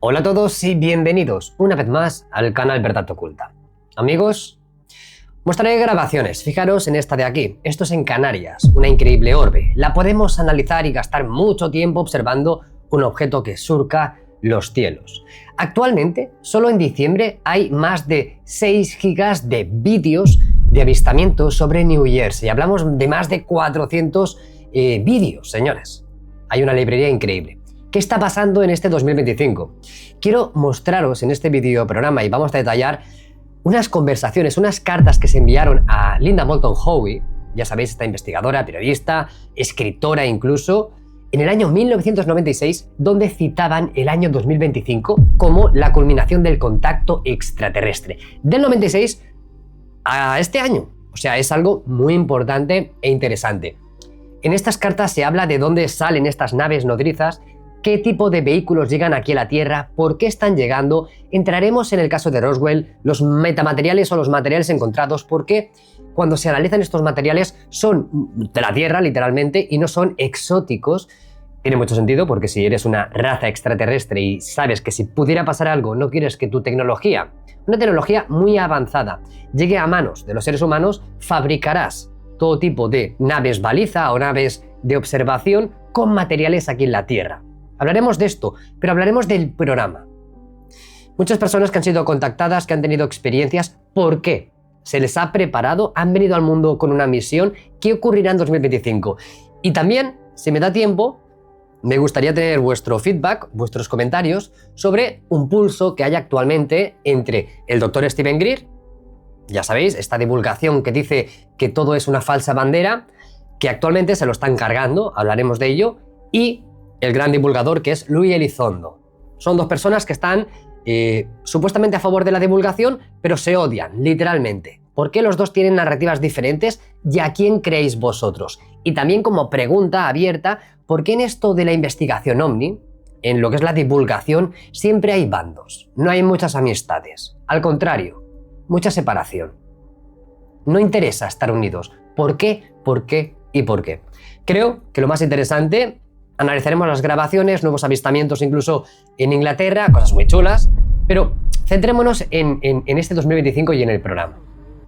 Hola a todos y bienvenidos una vez más al canal Verdad Oculta. Amigos, mostraré grabaciones. Fijaros en esta de aquí. Esto es en Canarias, una increíble orbe. La podemos analizar y gastar mucho tiempo observando un objeto que surca los cielos. Actualmente, solo en diciembre hay más de 6 gigas de vídeos de avistamientos sobre New Jersey. Hablamos de más de 400 vídeos, señores. Hay una librería increíble. ¿Qué está pasando en este 2025? Quiero mostraros en este video programa y vamos a detallar unas conversaciones, unas cartas que se enviaron a Linda Moulton Howe, ya sabéis, esta investigadora, periodista, escritora incluso, en el año 1996, donde citaban el año 2025 como la culminación del contacto extraterrestre. Del 96 a este año. O sea, es algo muy importante e interesante. En estas cartas se habla de dónde salen estas naves nodrizas, qué tipo de vehículos llegan aquí a la Tierra, por qué están llegando, entraremos en el caso de Roswell, los metamateriales o los materiales encontrados, porque cuando se analizan estos materiales son de la Tierra, literalmente, y no son exóticos. Tiene mucho sentido porque si eres una raza extraterrestre y sabes que si pudiera pasar algo, no quieres que tu tecnología, una tecnología muy avanzada, llegue a manos de los seres humanos, fabricarás todo tipo de naves baliza o naves de observación con materiales aquí en la Tierra. Hablaremos de esto, pero hablaremos del programa. Muchas personas que han sido contactadas, que han tenido experiencias, ¿por qué? ¿Se les ha preparado? ¿Han venido al mundo con una misión? ¿Qué ocurrirá en 2025? Y también, si me da tiempo, me gustaría tener vuestro feedback, vuestros comentarios sobre un pulso que hay actualmente entre el Dr. Steven Greer, ya sabéis, esta divulgación que dice que todo es una falsa bandera, que actualmente se lo están cargando, hablaremos de ello, y el gran divulgador que es Luis Elizondo. Son dos personas que están supuestamente a favor de la divulgación, pero se odian, literalmente. ¿Por qué los dos tienen narrativas diferentes y a quién creéis vosotros? Y también como pregunta abierta, ¿por qué en esto de la investigación OVNI, en lo que es la divulgación, siempre hay bandos? No hay muchas amistades. Al contrario, mucha separación. No interesa estar unidos. ¿Por qué? ¿Por qué? ¿Y por qué? Creo que lo más interesante, analizaremos las grabaciones, nuevos avistamientos incluso en Inglaterra, cosas muy chulas, pero centrémonos en este 2025 y en el programa.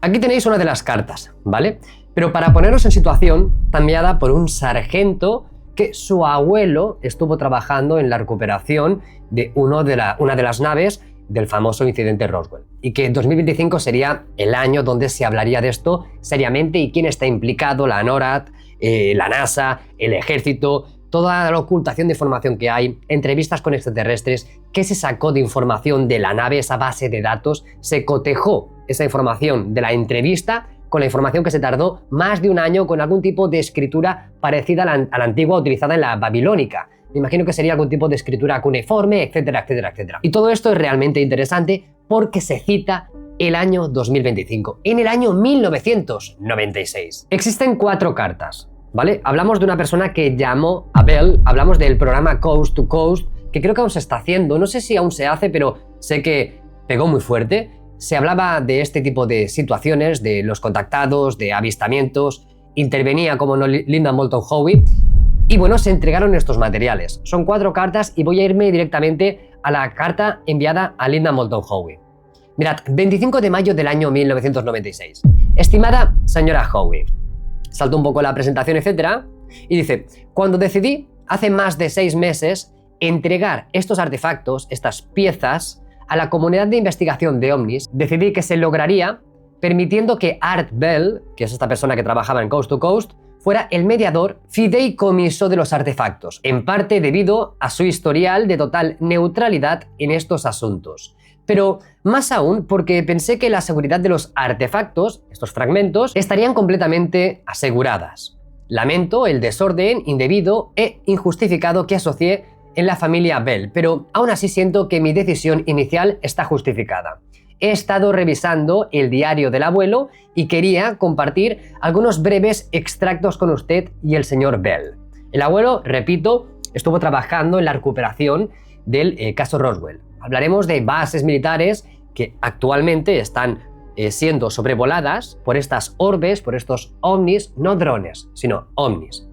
Aquí tenéis una de las cartas, ¿vale? Pero para poneros en situación, está enviada por un sargento que su abuelo estuvo trabajando en la recuperación de una de las naves del famoso incidente Roswell, y que 2025 sería el año donde se hablaría de esto seriamente y quién está implicado, la NORAD, la NASA, el ejército, toda la ocultación de información que hay, entrevistas con extraterrestres, qué se sacó de información de la nave, esa base de datos, se cotejó esa información de la entrevista con la información que se tardó más de un año con algún tipo de escritura parecida a la antigua utilizada en la babilónica. Me imagino que sería algún tipo de escritura cuneiforme, etcétera, etcétera, etcétera. Y todo esto es realmente interesante porque se cita el año 2025, en el año 1996. Existen 4 cartas, ¿vale? Hablamos de una persona que llamó a Bell, hablamos del programa Coast to Coast, que creo que aún se está haciendo, no sé si aún se hace, pero sé que pegó muy fuerte. Se hablaba de este tipo de situaciones, de los contactados, de avistamientos, intervenía como no Linda Moulton Howe, y bueno, se entregaron estos materiales. Son 4 cartas y voy a irme directamente a la carta enviada a Linda Moulton Howe. Mirad, 25 de mayo del año 1996. Estimada señora Howe, saltó un poco la presentación, etcétera, y dice: cuando decidí, hace más de 6 meses, entregar estos artefactos, estas piezas, a la comunidad de investigación de ovnis, decidí que se lograría permitiendo que Art Bell, que es esta persona que trabajaba en Coast to Coast, fuera el mediador fideicomiso de los artefactos, en parte debido a su historial de total neutralidad en estos asuntos. Pero más aún porque pensé que la seguridad de los artefactos, estos fragmentos, estarían completamente aseguradas. Lamento el desorden indebido e injustificado que asocié en la familia Bell, pero aún así siento que mi decisión inicial está justificada. He estado revisando el diario del abuelo y quería compartir algunos breves extractos con usted y el señor Bell. El abuelo, repito, estuvo trabajando en la recuperación del caso Roswell. Hablaremos de bases militares que actualmente están siendo sobrevoladas por estas orbes, por estos ovnis, no drones, sino ovnis.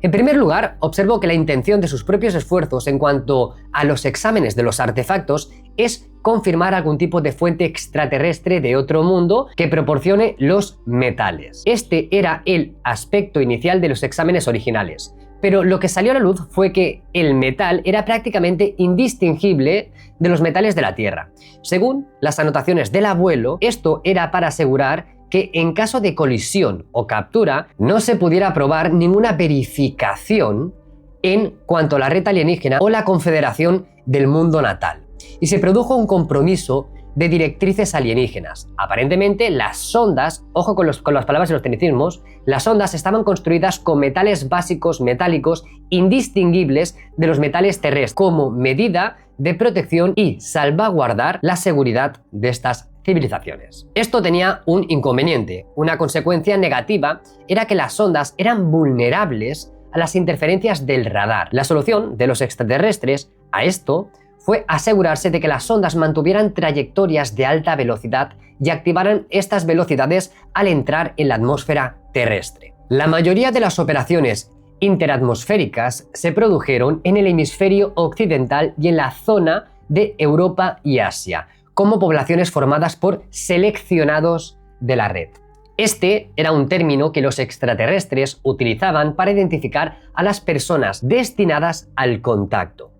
En primer lugar, observo que la intención de sus propios esfuerzos en cuanto a los exámenes de los artefactos es confirmar algún tipo de fuente extraterrestre de otro mundo que proporcione los metales. Este era el aspecto inicial de los exámenes originales, pero lo que salió a la luz fue que el metal era prácticamente indistinguible de los metales de la Tierra. Según las anotaciones del abuelo, esto era para asegurar que en caso de colisión o captura no se pudiera probar ninguna verificación en cuanto a la red alienígena o la confederación del mundo natal. Y se produjo un compromiso de directrices alienígenas. Aparentemente las sondas, ojo con las palabras y los tecnicismos, las sondas estaban construidas con metales básicos metálicos indistinguibles de los metales terrestres como medida de protección y salvaguardar la seguridad de estas civilizaciones. Esto tenía un inconveniente. Una consecuencia negativa era que las sondas eran vulnerables a las interferencias del radar. La solución de los extraterrestres a esto fue asegurarse de que las sondas mantuvieran trayectorias de alta velocidad y activaran estas velocidades al entrar en la atmósfera terrestre. La mayoría de las operaciones interatmosféricas se produjeron en el hemisferio occidental y en la zona de Europa y Asia, como poblaciones formadas por seleccionados de la red. Este era un término que los extraterrestres utilizaban para identificar a las personas destinadas al contacto.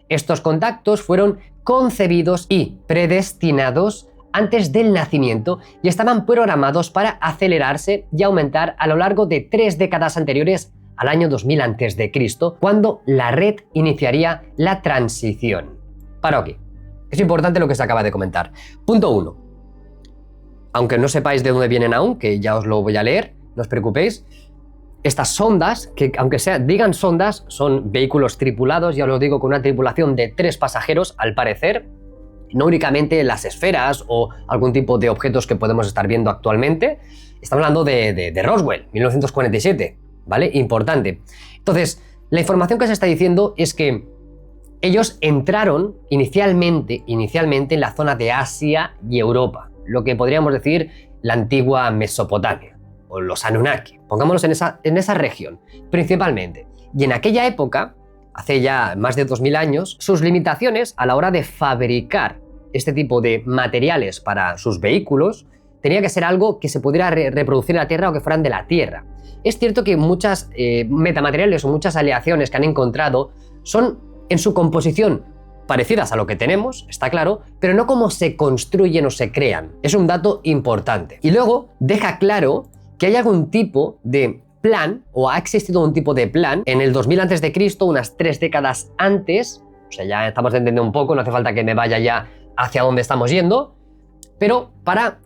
Estos contactos fueron concebidos y predestinados antes del nacimiento y estaban programados para acelerarse y aumentar a lo largo de 3 décadas anteriores al año 2000 a.C., cuando la red iniciaría la transición. Paro aquí. Es importante lo que se acaba de comentar. Punto 1. Aunque no sepáis de dónde vienen aún, que ya os lo voy a leer, no os preocupéis. Estas sondas, que aunque digan sondas, son vehículos tripulados, ya os lo digo, con una tripulación de 3 pasajeros, al parecer, no únicamente las esferas o algún tipo de objetos que podemos estar viendo actualmente. Estamos hablando de Roswell, 1947, ¿vale? Importante. Entonces, la información que se está diciendo es que ellos entraron inicialmente en la zona de Asia y Europa, lo que podríamos decir la antigua Mesopotamia, o los Anunnaki, pongámonos en esa región, principalmente. Y en aquella época, hace ya más de 2000 años, sus limitaciones a la hora de fabricar este tipo de materiales para sus vehículos tenía que ser algo que se pudiera reproducir en la Tierra o que fueran de la Tierra. Es cierto que muchas metamateriales o muchas aleaciones que han encontrado son en su composición parecidas a lo que tenemos, está claro, pero no cómo se construyen o se crean. Es un dato importante. Y luego deja claro que hay algún tipo de plan, o ha existido un tipo de plan, en el 2000 a.C., unas 3 décadas antes, o sea, ya estamos entendiendo un poco, no hace falta que me vaya ya hacia dónde estamos yendo, pero para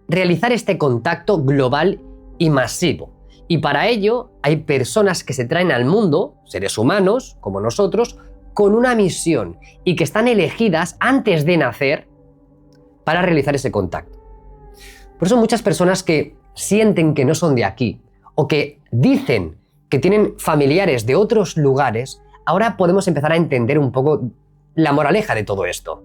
realizar este contacto global y masivo. Y para ello hay personas que se traen al mundo, seres humanos, como nosotros, con una misión y que están elegidas antes de nacer para realizar ese contacto. Por eso muchas personas que sienten que no son de aquí o que dicen que tienen familiares de otros lugares, ahora podemos empezar a entender un poco la moraleja de todo esto.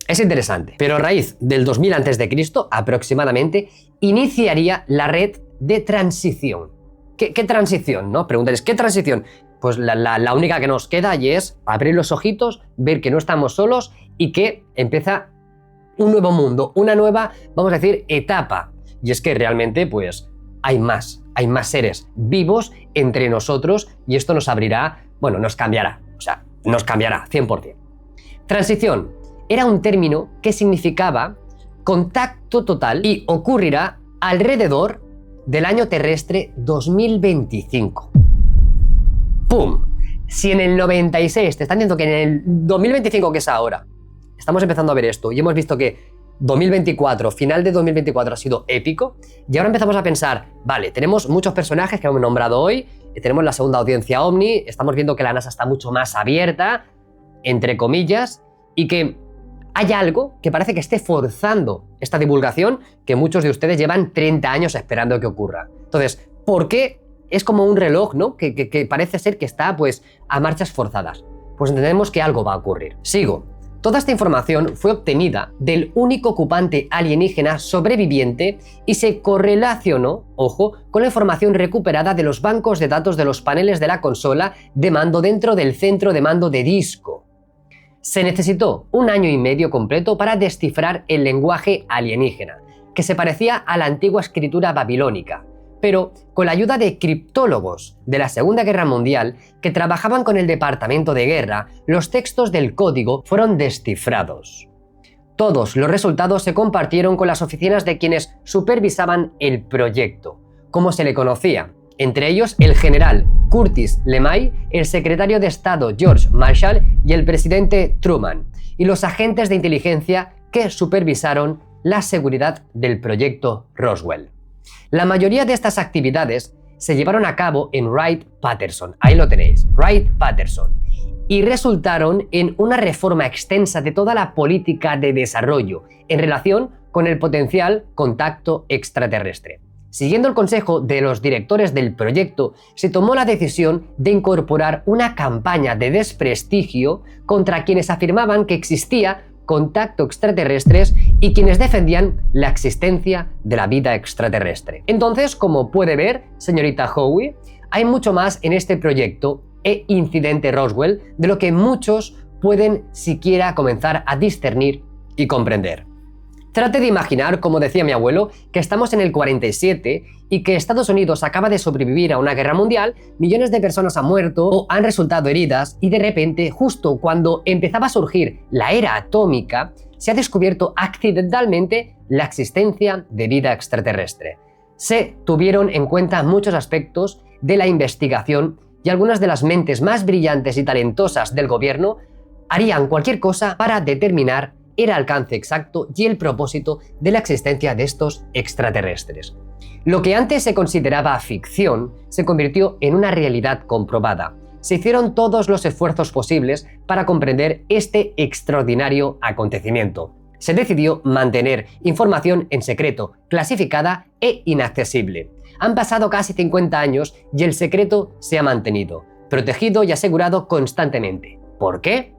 Es interesante, pero a raíz del 2000 a.C. aproximadamente iniciaría la red de transición. ¿Qué transición? ¿No? Preguntaréis, ¿qué transición? Pues la única que nos queda y es abrir los ojitos, ver que no estamos solos y que empieza un nuevo mundo, una nueva, vamos a decir, etapa. Y es que realmente, pues, hay más seres vivos entre nosotros y esto nos abrirá, bueno, nos cambiará 100%. Transición era un término que significaba contacto total y ocurrirá alrededor del año terrestre 2025. ¡Pum! Si en el 96 te están diciendo que en el 2025, que es ahora, estamos empezando a ver esto y hemos visto que 2024, final de 2024 ha sido épico y ahora empezamos a pensar, vale, tenemos muchos personajes que hemos nombrado hoy, tenemos la segunda audiencia OVNI, estamos viendo que la NASA está mucho más abierta, entre comillas, y que hay algo que parece que esté forzando esta divulgación que muchos de ustedes llevan 30 años esperando que ocurra. Entonces, ¿por qué es como un reloj, ¿no? que parece ser que está pues a marchas forzadas? Pues entendemos que algo va a ocurrir. Sigo. Toda esta información fue obtenida del único ocupante alienígena sobreviviente y se correlacionó, ojo, con la información recuperada de los bancos de datos de los paneles de la consola de mando dentro del centro de mando de disco. Se necesitó 1 año y medio completo para descifrar el lenguaje alienígena, que se parecía a la antigua escritura babilónica, pero con la ayuda de criptólogos de la Segunda Guerra Mundial que trabajaban con el Departamento de Guerra, los textos del código fueron descifrados. Todos los resultados se compartieron con las oficinas de quienes supervisaban el proyecto, como se le conocía, entre ellos el general Curtis LeMay, el secretario de Estado George Marshall y el presidente Truman, y los agentes de inteligencia que supervisaron la seguridad del proyecto Roswell. La mayoría de estas actividades se llevaron a cabo en Wright-Patterson, ahí lo tenéis, Wright-Patterson, y resultaron en una reforma extensa de toda la política de desarrollo en relación con el potencial contacto extraterrestre. Siguiendo el consejo de los directores del proyecto, se tomó la decisión de incorporar una campaña de desprestigio contra quienes afirmaban que existía contacto extraterrestres y quienes defendían la existencia de la vida extraterrestre. Entonces, como puede ver, señorita Howe, hay mucho más en este proyecto e incidente Roswell de lo que muchos pueden siquiera comenzar a discernir y comprender. Trate de imaginar, como decía mi abuelo, que estamos en el 47 y que Estados Unidos acaba de sobrevivir a una guerra mundial, millones de personas han muerto o han resultado heridas y de repente, justo cuando empezaba a surgir la era atómica, se ha descubierto accidentalmente la existencia de vida extraterrestre. Se tuvieron en cuenta muchos aspectos de la investigación y algunas de las mentes más brillantes y talentosas del gobierno harían cualquier cosa para determinar el alcance exacto y el propósito de la existencia de estos extraterrestres. Lo que antes se consideraba ficción se convirtió en una realidad comprobada. Se hicieron todos los esfuerzos posibles para comprender este extraordinario acontecimiento. Se decidió mantener información en secreto, clasificada e inaccesible. Han pasado casi 50 años y el secreto se ha mantenido, protegido y asegurado constantemente. ¿Por qué?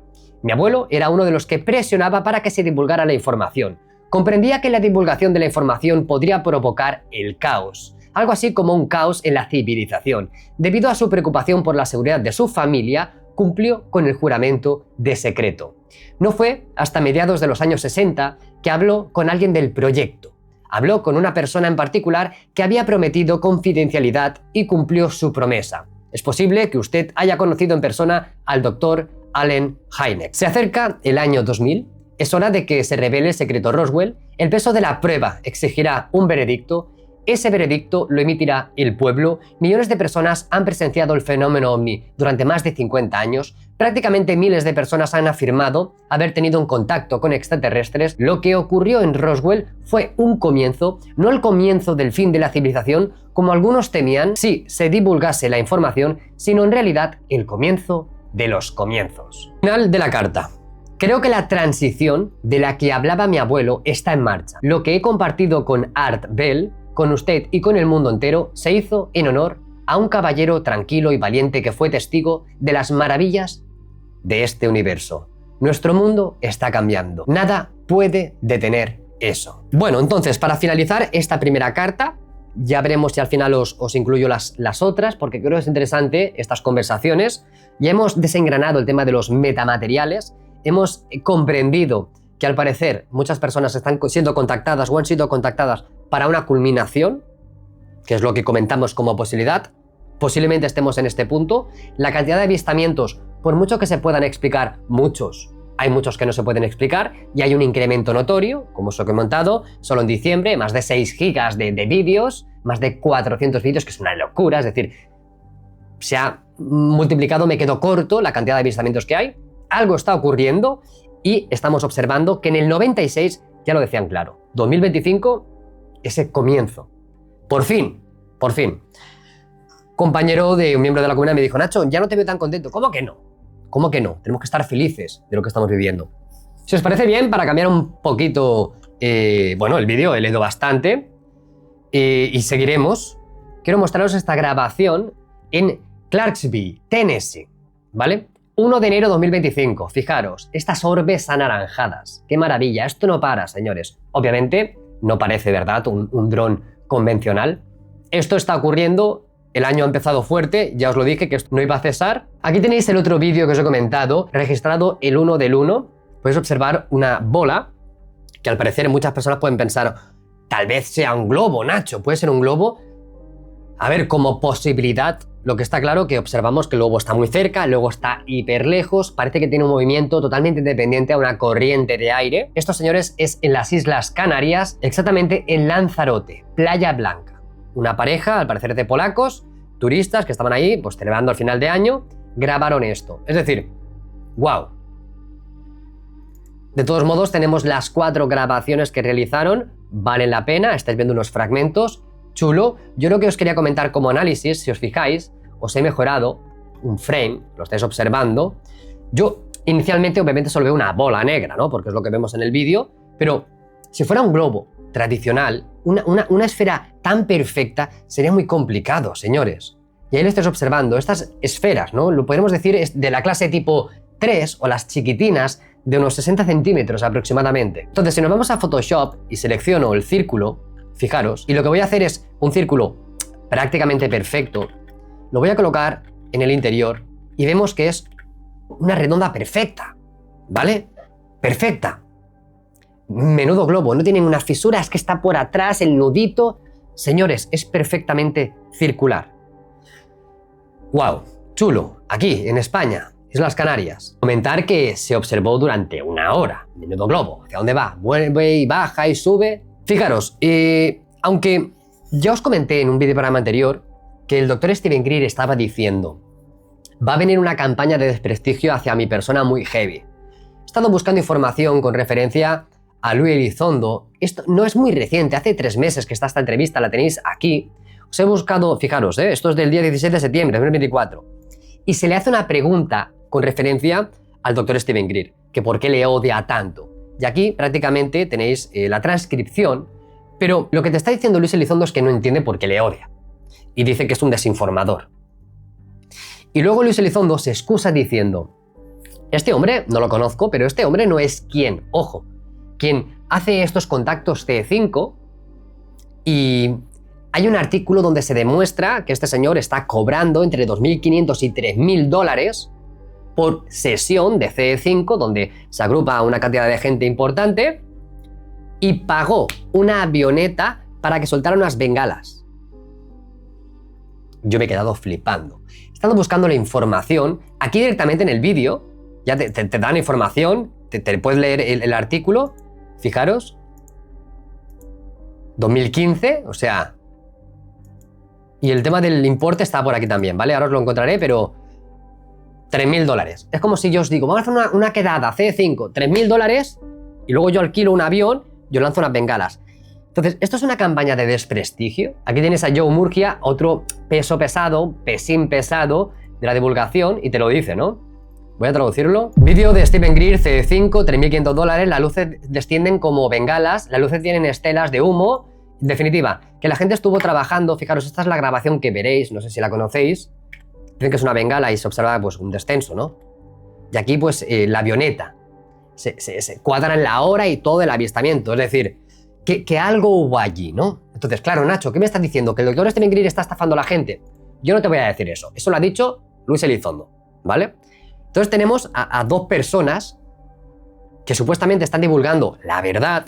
Mi abuelo era uno de los que presionaba para que se divulgara la información. Comprendía que la divulgación de la información podría provocar el caos, algo así como un caos en la civilización. Debido a su preocupación por la seguridad de su familia, cumplió con el juramento de secreto. No fue hasta mediados de los años 60 que habló con alguien del proyecto. Habló con una persona en particular que había prometido confidencialidad y cumplió su promesa. Es posible que usted haya conocido en persona al doctor Allen Hynek. Se acerca el año 2000, es hora de que se revele el secreto Roswell, el peso de la prueba exigirá un veredicto, ese veredicto lo emitirá el pueblo, millones de personas han presenciado el fenómeno ovni durante más de 50 años, prácticamente miles de personas han afirmado haber tenido un contacto con extraterrestres. Lo que ocurrió en Roswell fue un comienzo, no el comienzo del fin de la civilización, como algunos temían si se divulgase la información, sino en realidad el comienzo de los comienzos. Final de la carta. Creo que la transición de la que hablaba mi abuelo está en marcha. Lo que he compartido con Art Bell, con usted y con el mundo entero, se hizo en honor a un caballero tranquilo y valiente que fue testigo de las maravillas de este universo. Nuestro mundo está cambiando. Nada puede detener eso. Bueno, entonces, para finalizar esta primera carta, ya veremos si al final os incluyo las otras, porque creo que es interesante estas conversaciones. Ya hemos desengranado el tema de los metamateriales, hemos comprendido que al parecer muchas personas están siendo contactadas o han sido contactadas para una culminación, que es lo que comentamos como posibilidad. Posiblemente estemos en este punto. La cantidad de avistamientos, por mucho que se puedan explicar, hay muchos que no se pueden explicar y hay un incremento notorio, como os he comentado, solo en diciembre, más de 6 gigas de vídeos, más de 400 vídeos, que es una locura, es decir, se ha multiplicado, me quedo corto, la cantidad de avistamientos que hay. Algo está ocurriendo y estamos observando que en el 96, ya lo decían claro, 2025, ese comienzo. Por fin. Compañero de un miembro de la comunidad me dijo: Nacho, ya no te veo tan contento. ¿Cómo que no? ¿Cómo que no? Tenemos que estar felices de lo que estamos viviendo. Si os parece bien, para cambiar un poquito, el vídeo, he leído bastante y seguiremos. Quiero mostraros esta grabación en Clarksville, Tennessee, ¿vale? 1 de enero de 2025, fijaros, estas orbes anaranjadas. ¡Qué maravilla! Esto no para, señores. Obviamente, no parece, ¿verdad?, un dron convencional. Esto está ocurriendo, el año ha empezado fuerte, ya os lo dije que esto no iba a cesar. Aquí tenéis el otro vídeo que os he comentado, registrado el 1 del 1. Podéis observar una bola, que al parecer muchas personas pueden pensar, tal vez sea un globo, Nacho, puede ser un globo. A ver, como posibilidad, lo que está claro que observamos que el globo está muy cerca, luego está hiper lejos, parece que tiene un movimiento totalmente independiente a una corriente de aire. Esto, señores, es en las Islas Canarias, exactamente en Lanzarote, Playa Blanca. Una pareja, al parecer de polacos, turistas que estaban ahí, pues celebrando el final de año, grabaron esto. Es decir, wow. De todos modos, tenemos las 4 grabaciones que realizaron, valen la pena, estáis viendo unos fragmentos. Chulo. Yo lo que os quería comentar como análisis, si os fijáis, os he mejorado un frame, lo estáis observando. Yo inicialmente obviamente solo veo una bola negra, ¿no? Porque es lo que vemos en el vídeo, pero si fuera un globo tradicional, una esfera tan perfecta sería muy complicado, señores. Y ahí lo estáis observando, estas esferas, ¿no? Lo podemos decir es de la clase tipo 3 o las chiquitinas de unos 60 centímetros aproximadamente. Entonces, si nos vamos a Photoshop y selecciono el círculo, fijaros, y lo que voy a hacer es un círculo prácticamente perfecto, lo voy a colocar en el interior y vemos que es una redonda perfecta, ¿vale? Perfecta. Menudo globo, no tiene unas fisuras, que está por atrás, el nudito. Señores, es perfectamente circular. ¡Wow! Chulo. Aquí, en España, Islas Canarias. Comentar que se observó durante 1 hora. Menudo globo. ¿Hacia dónde va? Vuelve y baja y sube. Fijaros, aunque ya os comenté en un vídeo programa anterior que el doctor Steven Greer estaba diciendo va a venir una campaña de desprestigio hacia mi persona muy heavy. He estado buscando información con referencia a Luis Elizondo. Esto no es muy reciente, hace 3 meses que está esta entrevista, la tenéis aquí. Os he buscado, fijaros, esto es del día 17 de septiembre de 2024. Y se le hace una pregunta con referencia al doctor Steven Greer, que por qué le odia tanto. Y aquí prácticamente tenéis la transcripción, pero lo que te está diciendo Luis Elizondo es que no entiende por qué le odia. Y dice que es un desinformador. Y luego Luis Elizondo se excusa diciendo, este hombre no lo conozco, pero este hombre no es quien, ojo, quien hace estos contactos C5, y hay un artículo donde se demuestra que este señor está cobrando entre 2.500 y 3.000 dólares por sesión de CE5, donde se agrupa una cantidad de gente importante, y pagó una avioneta para que soltara unas bengalas. Yo me he quedado flipando. He estado buscando la información, aquí directamente en el vídeo, ya te dan información, te puedes leer el artículo, fijaros, 2015, o sea, y el tema del importe está por aquí también, ¿vale? Ahora os lo encontraré, pero 3.000 dólares. Es como si yo os digo, vamos a hacer una quedada C5, 3.000 dólares, y luego yo alquilo un avión, yo lanzo unas bengalas. Entonces, esto es una campaña de desprestigio. Aquí tienes a Joe Murgia, otro peso pesado, pesín pesado de la divulgación, y te lo dice, ¿no? Voy a traducirlo. Vídeo de Steven Greer, C5, 3.500 dólares, las luces descienden como bengalas, las luces tienen estelas de humo. En definitiva, que la gente estuvo trabajando, fijaros, esta es la grabación que veréis, no sé si la conocéis. Dicen que es una bengala y se observa pues un descenso, ¿no? Y aquí pues la avioneta se cuadran la hora y todo el avistamiento, es decir, que algo hubo allí, ¿no? Entonces, claro, Nacho, ¿qué me estás diciendo? ¿Que el doctor Steven Greer está estafando a la gente? Yo no te voy a decir eso, eso lo ha dicho Luis Elizondo, ¿vale? Entonces tenemos a 2 personas que supuestamente están divulgando la verdad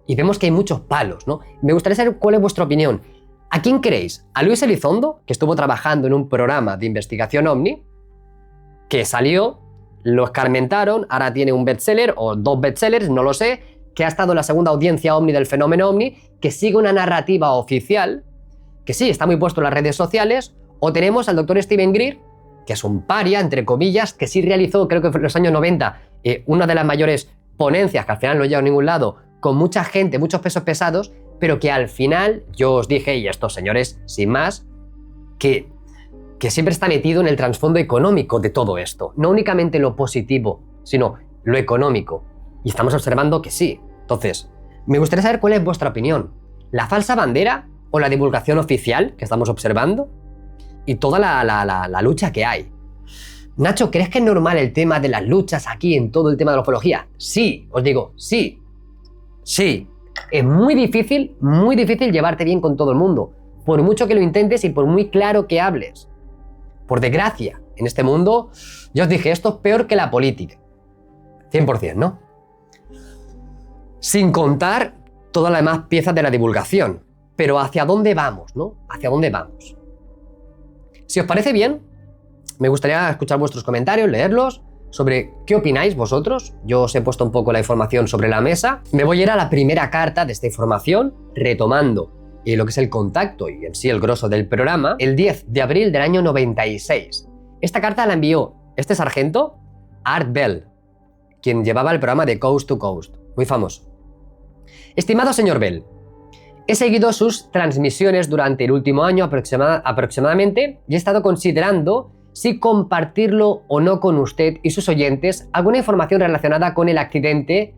y vemos que hay muchos palos, ¿no? Me gustaría saber cuál es vuestra opinión. ¿A quién queréis? ¿A Luis Elizondo, que estuvo trabajando en un programa de investigación OVNI, que salió, lo escarmentaron, ahora tiene un bestseller o 2 bestsellers, no lo sé, que ha estado en la segunda audiencia OVNI del fenómeno OVNI, que sigue una narrativa oficial, que sí, está muy puesto en las redes sociales, o tenemos al doctor Steven Greer, que es un paria, entre comillas, que sí realizó, creo que en los años 90, una de las mayores ponencias, que al final no llega a ningún lado, con mucha gente, muchos pesos pesados, pero que al final, yo os dije, y estos señores, sin más, que siempre está metido en el trasfondo económico de todo esto. No únicamente lo positivo, sino lo económico. Y estamos observando que sí. Entonces, me gustaría saber cuál es vuestra opinión. ¿La falsa bandera o la divulgación oficial que estamos observando? Y toda la lucha que hay. Nacho, ¿crees que es normal el tema de las luchas aquí en todo el tema de la ufología? Sí, os digo, sí. Sí. Es muy difícil llevarte bien con todo el mundo, por mucho que lo intentes y por muy claro que hables. Por desgracia, en este mundo, ya os dije, esto es peor que la política. 100%, ¿no? Sin contar todas las demás piezas de la divulgación. Pero ¿hacia dónde vamos, no? ¿Hacia dónde vamos? Si os parece bien, me gustaría escuchar vuestros comentarios, leerlos, sobre qué opináis vosotros. Yo os he puesto un poco la información sobre la mesa. Me voy a ir a la primera carta de esta información, retomando lo que es el contacto y en sí el grosso del programa, el 10 de abril del año 96. Esta carta la envió este sargento, Art Bell, quien llevaba el programa de Coast to Coast, muy famoso. Estimado señor Bell, he seguido sus transmisiones durante el último año aproximadamente y he estado considerando si compartirlo o no con usted y sus oyentes alguna información relacionada con el accidente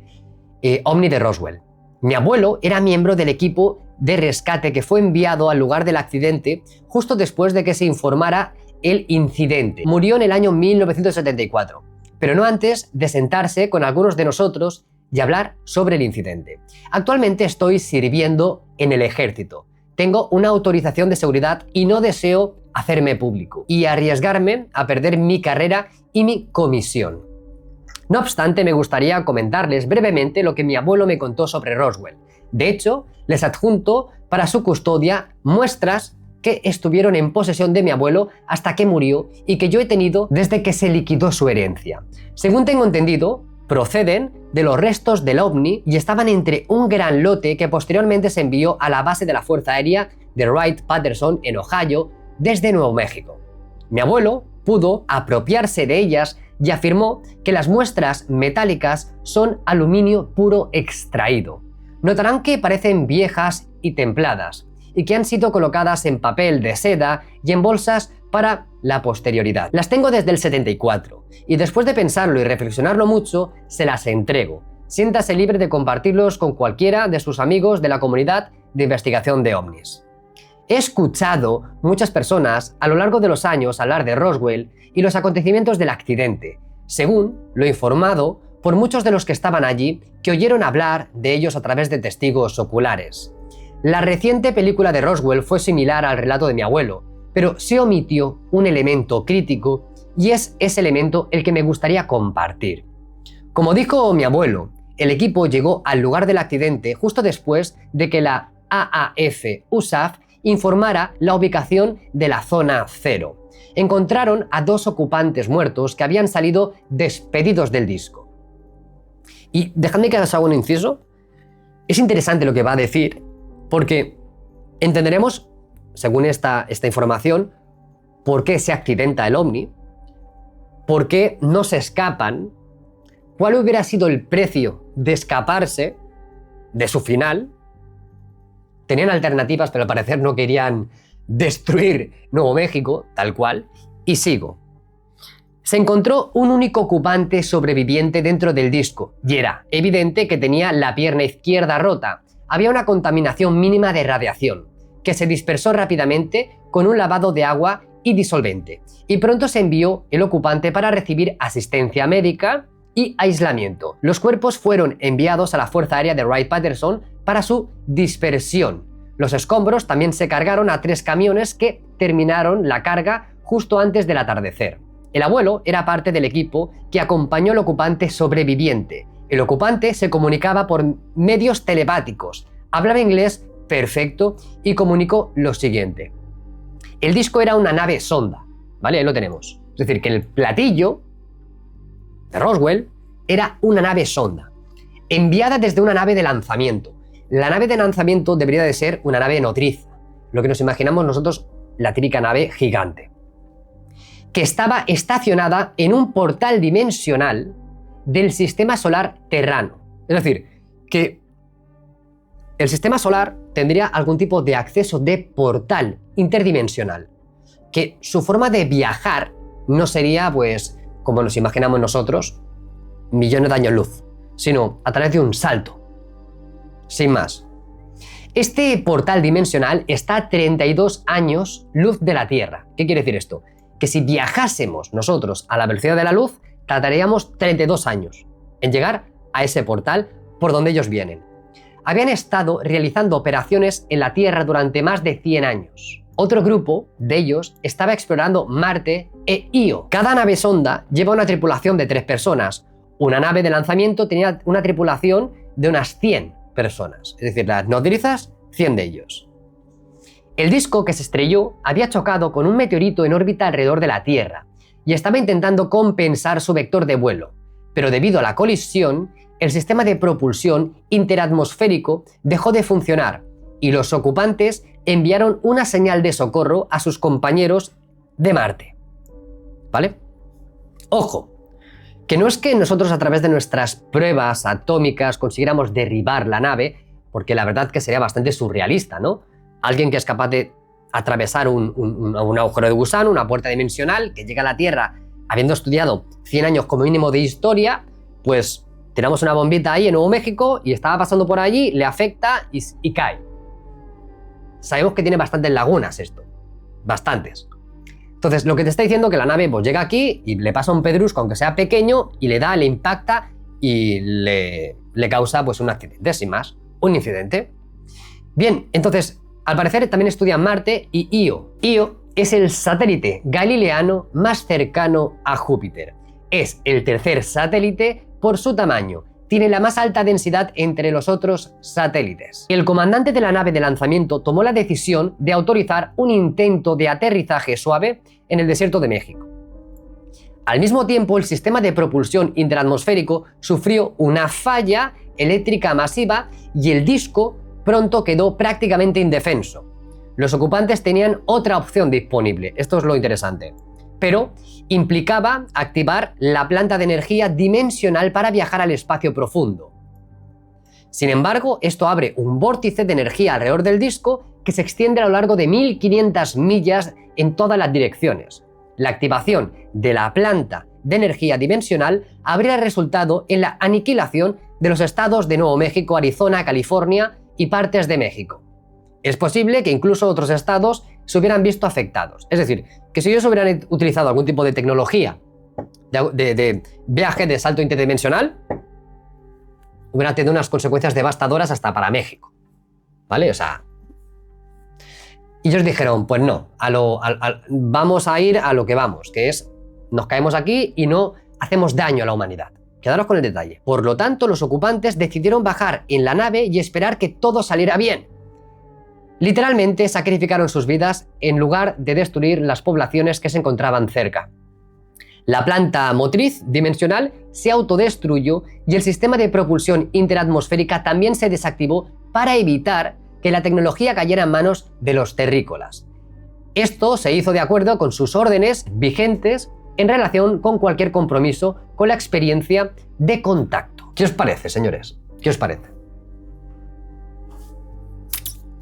OVNI de Roswell. Mi abuelo era miembro del equipo de rescate que fue enviado al lugar del accidente justo después de que se informara el incidente. Murió en el año 1974, pero no antes de sentarse con algunos de nosotros y hablar sobre el incidente. Actualmente estoy sirviendo en el ejército. Tengo una autorización de seguridad y no deseo hacerme público y arriesgarme a perder mi carrera y mi comisión. No obstante, me gustaría comentarles brevemente lo que mi abuelo me contó sobre Roswell. De hecho, les adjunto para su custodia muestras que estuvieron en posesión de mi abuelo hasta que murió y que yo he tenido desde que se liquidó su herencia. Según tengo entendido, proceden de los restos del OVNI y estaban entre un gran lote que posteriormente se envió a la base de la Fuerza Aérea de Wright-Patterson en Ohio desde Nuevo México. Mi abuelo pudo apropiarse de ellas y afirmó que las muestras metálicas son aluminio puro extraído. Notarán que parecen viejas y templadas y que han sido colocadas en papel de seda y en bolsas para la posterioridad. Las tengo desde el 74 y después de pensarlo y reflexionarlo mucho, se las entrego. Siéntase libre de compartirlos con cualquiera de sus amigos de la comunidad de investigación de ovnis. He escuchado muchas personas a lo largo de los años hablar de Roswell y los acontecimientos del accidente, según lo informado por muchos de los que estaban allí que oyeron hablar de ellos a través de testigos oculares. La reciente película de Roswell fue similar al relato de mi abuelo, pero se omitió un elemento crítico y es ese elemento el que me gustaría compartir. Como dijo mi abuelo, el equipo llegó al lugar del accidente justo después de que la AAF-USAF informara la ubicación de la zona cero. Encontraron a 2 ocupantes muertos que habían salido despedidos del disco. Y dejadme que os haga un inciso. Es interesante lo que va a decir, porque entenderemos, según esta información, por qué se accidenta el OVNI, por qué no se escapan, cuál hubiera sido el precio de escaparse de su final. Tenían alternativas, pero al parecer no querían destruir Nuevo México, tal cual, y sigo. Se encontró un único ocupante sobreviviente dentro del disco, y era evidente que tenía la pierna izquierda rota. Había una contaminación mínima de radiación, que se dispersó rápidamente con un lavado de agua y disolvente, y pronto se envió el ocupante para recibir asistencia médica y aislamiento. Los cuerpos fueron enviados a la Fuerza Aérea de Wright-Patterson para su dispersión. Los escombros también se cargaron a 3 camiones que terminaron la carga justo antes del atardecer. El abuelo era parte del equipo que acompañó al ocupante sobreviviente. El ocupante se comunicaba por medios telepáticos, hablaba inglés perfecto y comunicó lo siguiente. El disco era una nave sonda, ¿vale? Ahí lo tenemos. Es decir, que el platillo de Roswell era una nave sonda, enviada desde una nave de lanzamiento. La nave de lanzamiento debería de ser una nave nodriza, lo que nos imaginamos nosotros, la típica nave gigante, que estaba estacionada en un portal dimensional del sistema solar terrano. Es decir, que el sistema solar tendría algún tipo de acceso de portal interdimensional, que su forma de viajar no sería, pues, como nos imaginamos nosotros, millones de años luz, sino a través de un salto. Sin más. Este portal dimensional está a 32 años luz de la Tierra. ¿Qué quiere decir esto? que si viajásemos nosotros a la velocidad de la luz, tardaríamos 32 años en llegar a ese portal por donde ellos vienen. Habían estado realizando operaciones en la Tierra durante más de 100 años. Otro grupo de ellos estaba explorando Marte e Io. Cada nave sonda lleva una tripulación de 3 personas. Una nave de lanzamiento tenía una tripulación de unas 100 personas. Es decir, las nodrizas, 100 de ellos. El disco que se estrelló había chocado con un meteorito en órbita alrededor de la Tierra y estaba intentando compensar su vector de vuelo, pero debido a la colisión, el sistema de propulsión interatmosférico dejó de funcionar y los ocupantes enviaron una señal de socorro a sus compañeros de Marte. ¿Vale? Ojo, que no es que nosotros a través de nuestras pruebas atómicas consiguiéramos derribar la nave, porque la verdad que sería bastante surrealista, ¿no? Alguien que es capaz de atravesar un agujero de gusano, una puerta dimensional, que llega a la Tierra habiendo estudiado 100 años como mínimo de historia, pues tiramos una bombita ahí en Nuevo México y estaba pasando por allí, le afecta y cae. Sabemos que tiene bastantes lagunas esto, bastantes. Entonces, lo que te está diciendo es que la nave pues llega aquí y le pasa un pedrusco, aunque sea pequeño, y le da, le impacta y le causa pues un accidente, sin más, un incidente. Bien, entonces, al parecer también estudian Marte y Io. Io es el satélite galileano más cercano a Júpiter. Es el tercer satélite por su tamaño. Tiene la más alta densidad entre los otros satélites. El comandante de la nave de lanzamiento tomó la decisión de autorizar un intento de aterrizaje suave en el desierto de México. Al mismo tiempo, el sistema de propulsión interatmosférico sufrió una falla eléctrica masiva y el disco pronto quedó prácticamente indefenso. Los ocupantes tenían otra opción disponible, esto es lo interesante, pero implicaba activar la planta de energía dimensional para viajar al espacio profundo. Sin embargo, esto abre un vórtice de energía alrededor del disco que se extiende a lo largo de 1500 millas en todas las direcciones. La activación de la planta de energía dimensional habría resultado en la aniquilación de los estados de Nuevo México, Arizona, California y partes de México. Es posible que incluso otros estados se hubieran visto afectados. Es decir, que si ellos hubieran utilizado algún tipo de tecnología de viaje de salto interdimensional, hubieran tenido unas consecuencias devastadoras hasta para México. ¿Vale? O sea... Y ellos dijeron, pues no, vamos a ir a lo que vamos, que es, nos caemos aquí y no hacemos daño a la humanidad. Quedaros con el detalle. Por lo tanto, los ocupantes decidieron bajar en la nave y esperar que todo saliera bien. Literalmente sacrificaron sus vidas en lugar de destruir las poblaciones que se encontraban cerca. La planta motriz dimensional se autodestruyó y el sistema de propulsión interatmosférica también se desactivó para evitar que la tecnología cayera en manos de los terrícolas. Esto se hizo de acuerdo con sus órdenes vigentes en relación con cualquier compromiso con la experiencia de contacto. ¿Qué os parece, señores? ¿Qué os parece?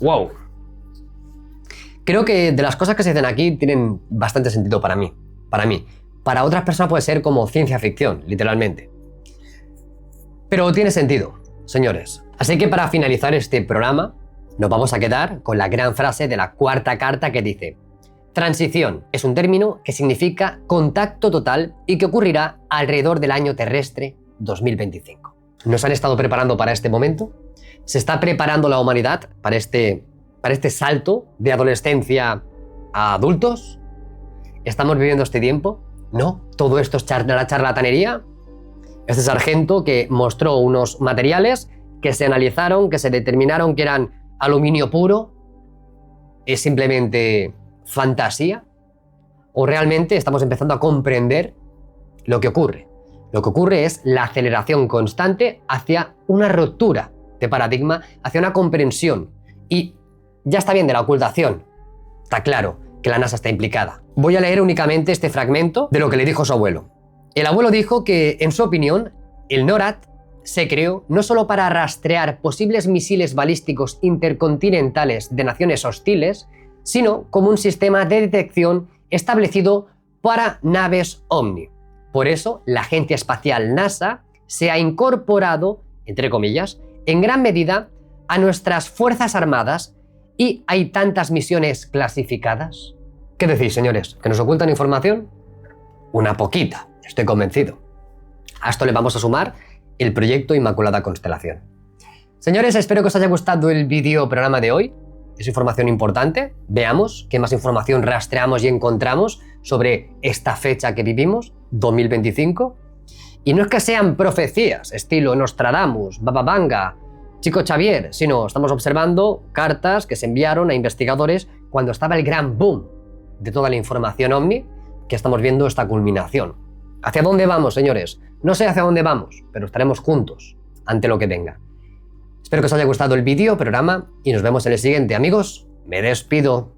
¡Wow! Creo que de las cosas que se dicen aquí tienen bastante sentido para mí. Para otras personas puede ser como ciencia ficción, literalmente. Pero tiene sentido, señores. Así que para finalizar este programa, nos vamos a quedar con la gran frase de la cuarta carta que dice: transición es un término que significa contacto total y que ocurrirá alrededor del año terrestre 2025. ¿Nos han estado preparando para este momento? ¿Se está preparando la humanidad para este salto de adolescencia a adultos? ¿Estamos viviendo este tiempo? ¿No? ¿Todo esto es charlatanería? Este sargento que mostró unos materiales que se analizaron, que se determinaron que eran aluminio puro, ¿es simplemente fantasía? ¿O realmente estamos empezando a comprender lo que ocurre? Lo que ocurre es la aceleración constante hacia una ruptura de paradigma, hacia una comprensión. Y ya está bien de la ocultación. Está claro que la NASA está implicada. Voy a leer únicamente este fragmento de lo que le dijo su abuelo. El abuelo dijo que, en su opinión, el NORAD se creó no solo para rastrear posibles misiles balísticos intercontinentales de naciones hostiles, sino como un sistema de detección establecido para naves OVNI. Por eso, la agencia espacial NASA se ha incorporado, entre comillas, en gran medida a nuestras Fuerzas Armadas y hay tantas misiones clasificadas. ¿Qué decís, señores? ¿Que nos ocultan información? Una poquita, estoy convencido. A esto le vamos a sumar el proyecto Inmaculada Constelación. Señores, espero que os haya gustado el vídeo programa de hoy. Es información importante. Veamos qué más información rastreamos y encontramos sobre esta fecha que vivimos, 2025. Y no es que sean profecías, estilo Nostradamus, Baba Vanga, Chico Xavier, sino estamos observando cartas que se enviaron a investigadores cuando estaba el gran boom de toda la información ovni, que estamos viendo esta culminación. ¿Hacia dónde vamos, señores? No sé hacia dónde vamos, pero estaremos juntos ante lo que venga. Espero que os haya gustado el vídeo, programa, y nos vemos en el siguiente. Amigos, me despido.